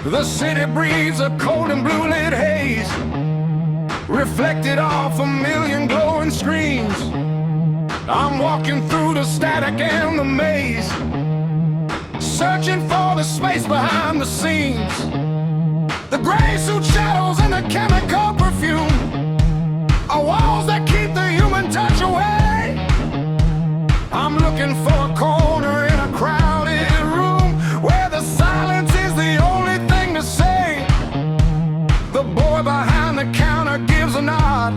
The city breathes a cold and blue lit haze, reflected off a million glowing screens. I'm walking through the static and the maze, searching for the space behind the scenes. The gray suit shadows and the chemical perfume are walls that keep the human touch away. I'm looking for a corner in a crowded room where the silence is the only thing to say. The boy behind the counter gives a nod,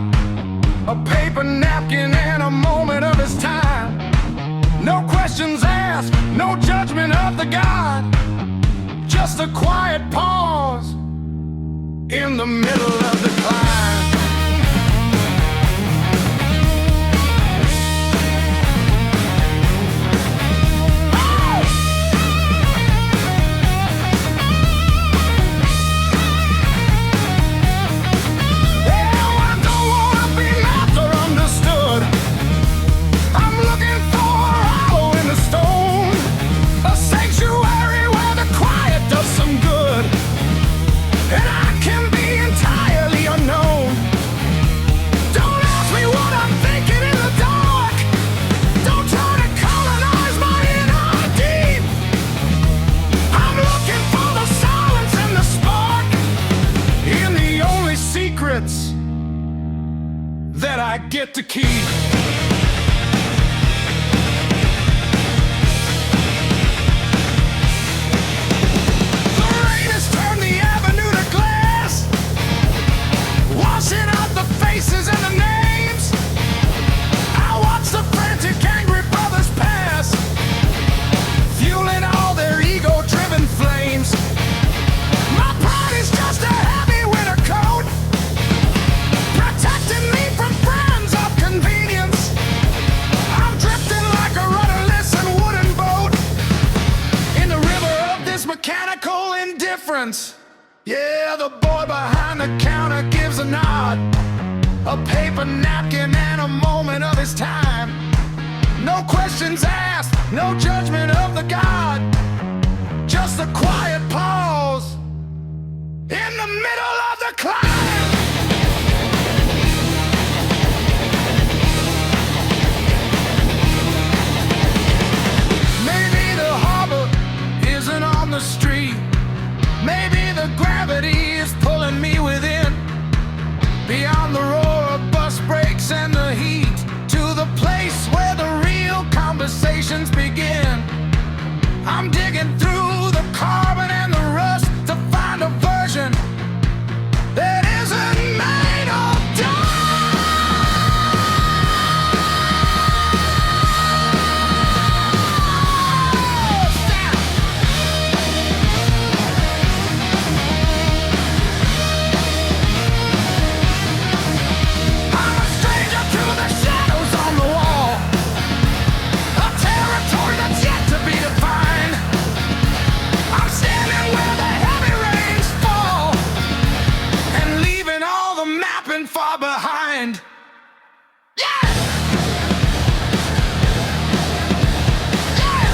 a paper napkin and a moment of his time. No questions asked, no judgment of the God, just a quiet pause in the middle of the climb. That I get to keep. The rain has turned the avenue to glass, washing out the faces and the names. I watch the frantic, angry brothers pass, fueling all their ego-driven flames. My pride is just a heavy winter coat, protecting me from friends of convenience. I'm drifting like a rudderless and wooden boat in the river of this mechanical indifference. Yeah, the boy behind the counter gives a nod, a paper napkin and a moment of his time. No questions asked, no judgment of the God, just a quiet pause in the middle of the climb. Maybe the harbor isn't on the street, maybe the gravity is pulling me within, beyond the roar of bus brakes and the heat, to the place where the real conversations begin. I'm digging through the carbon and the rust to find a version that isn't made of dust. I'm a stranger to the shadows on the wall, a territory that's yet to be defined. I'm standing where the heavy rains fall and leaving all the mapping far behind. Yeah! Yeah!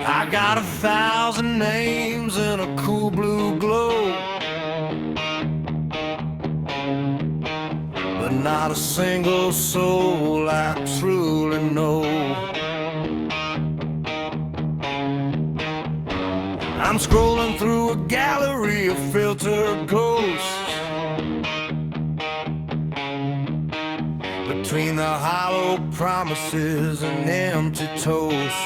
I got 1,000 names in a cool blue glow, but not a single soul I truly know. I'm scrolling through a gallery of filtered ghosts, between the hollow promises and empty toasts.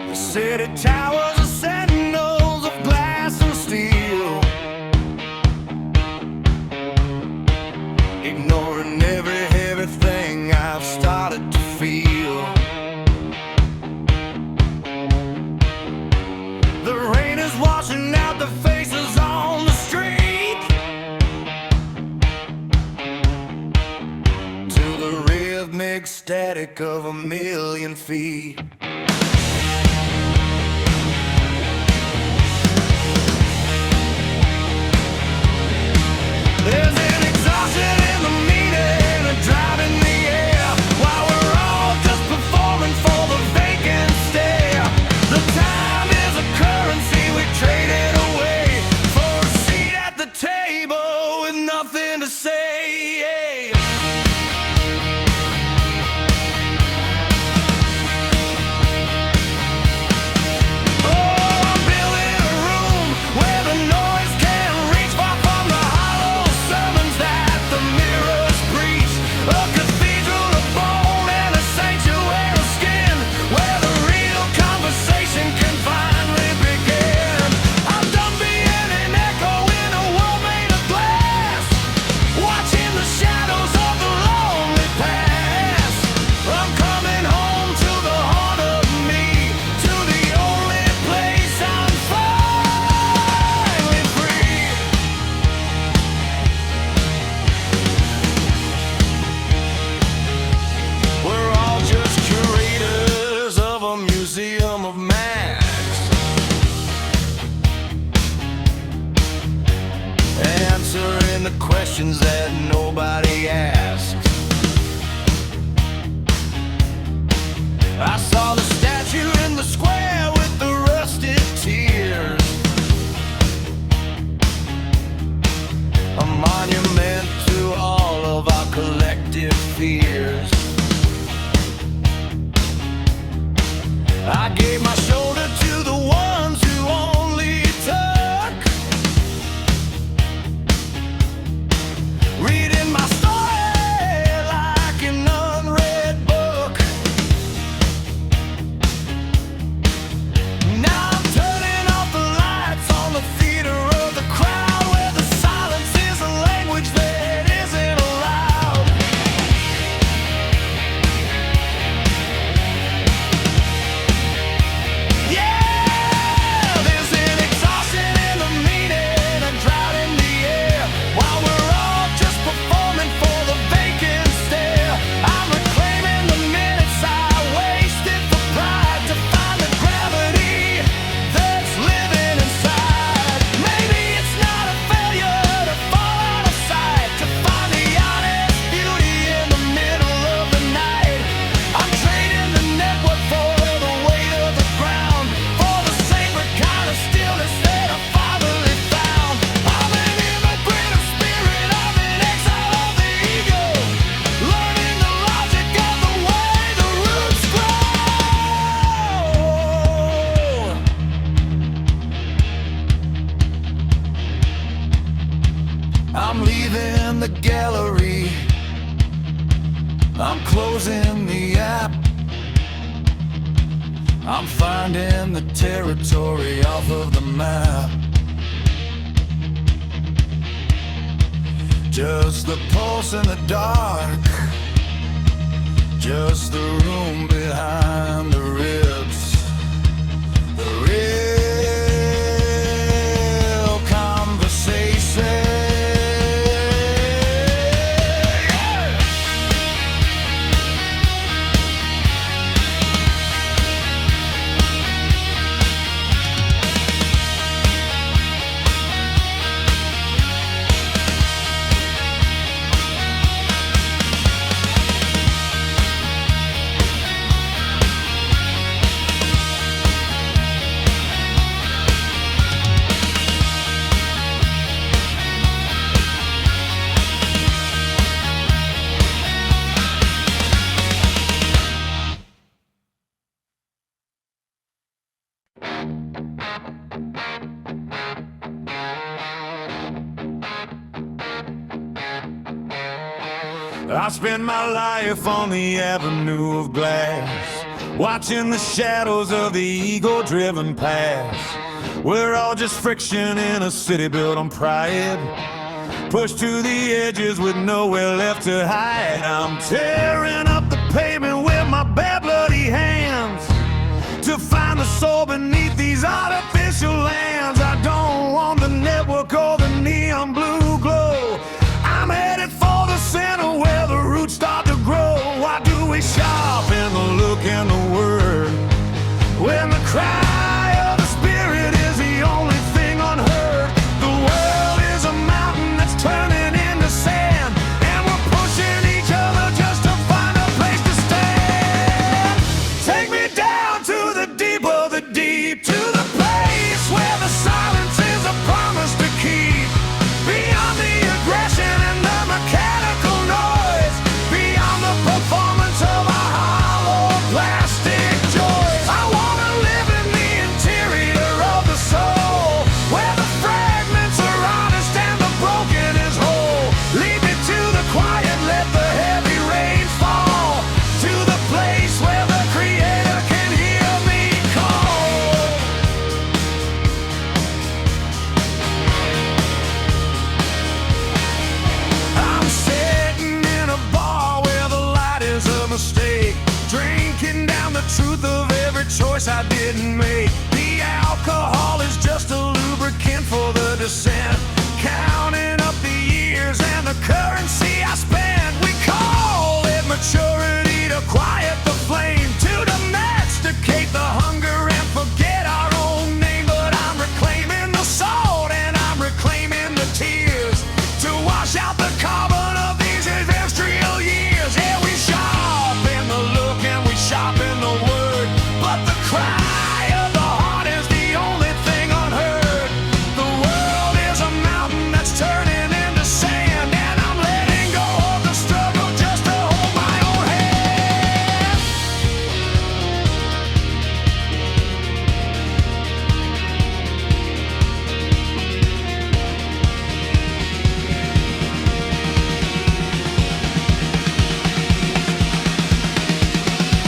The city towers are sentinels of glass and steel, ignoring every heavy thing I've started to feel. The rain is washing out the faces on the street, aesthetic of 1,000,000 feet. There's an exhaustion in the meaning of driving the air, while we're all just performing for the vacant stare. The time is a currency we traded away for a seat at the table with nothing to say. Answering the questions that nobody asked. I saw the statue in the square with the rusted tears, a monument to all of our collective fears. I gave my shoulder to the ones who only took, reading my story like an unread book. Now I'm turning off the lights on the theater of the crowd, where the silence is a language that isn't allowed. Yeah, there's an exhaustion in the meaning and drought in the air, while we're all just performing for the vacant stare. I'm reclaiming the minutes I wasted for pride, to find the gravity that's living inside. Maybe it's not a failure to fall out of sight, to find the honest beauty in the middle of the night. I'm trading the network for the weight of the ground, for the sacred kind of stillness that I finally found. I'm an immigrant of spirit, I'm an exile of the ego, learning the logic of the way the roots grow. I'm leaving the gallery, I'm closing the app, I'm finding the territory off of the map. Just the pulse in the dark, just the room behind the ribs, the real conversation. I spend my life on the avenue of glass, watching the shadows of the ego-driven past. We're all just friction in a city built on pride, pushed to the edges with nowhere left to hide. I'm tearing up the pavement with my bare bloody hands to find the soul beneath these artificial lands. I don't want the network or the neon blue glow. I'm headed for the center where the roots start to grow. Why do we shop truth of every choice I didn't make. The alcohol is just a lubricant for the descent, counting up the years and the currency I spent. We call it maturity to quiet the flame, to domesticate the hunger and forget our own name. But I'm reclaiming the salt and I'm reclaiming the tears to wash out the carbon of these industrial years. Yeah, we sharpen the look and we sharpen the word, but the cry of the heart is the only thing unheard. The world is a mountain that's turning into sand, and I'm letting go of the struggle just to hold my own hand.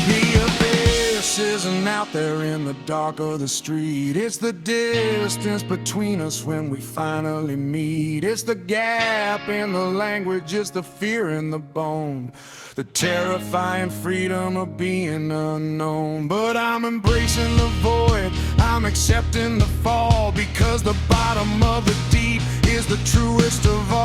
The abyss isn't out there in the dark of the street. It's the distance between us when we finally meet. It's the gap in the language, it's the fear in the bone, the terrifying freedom of being unknown. But I'm embracing the void, I'm accepting the fall, because the bottom of the deep is the truest of all.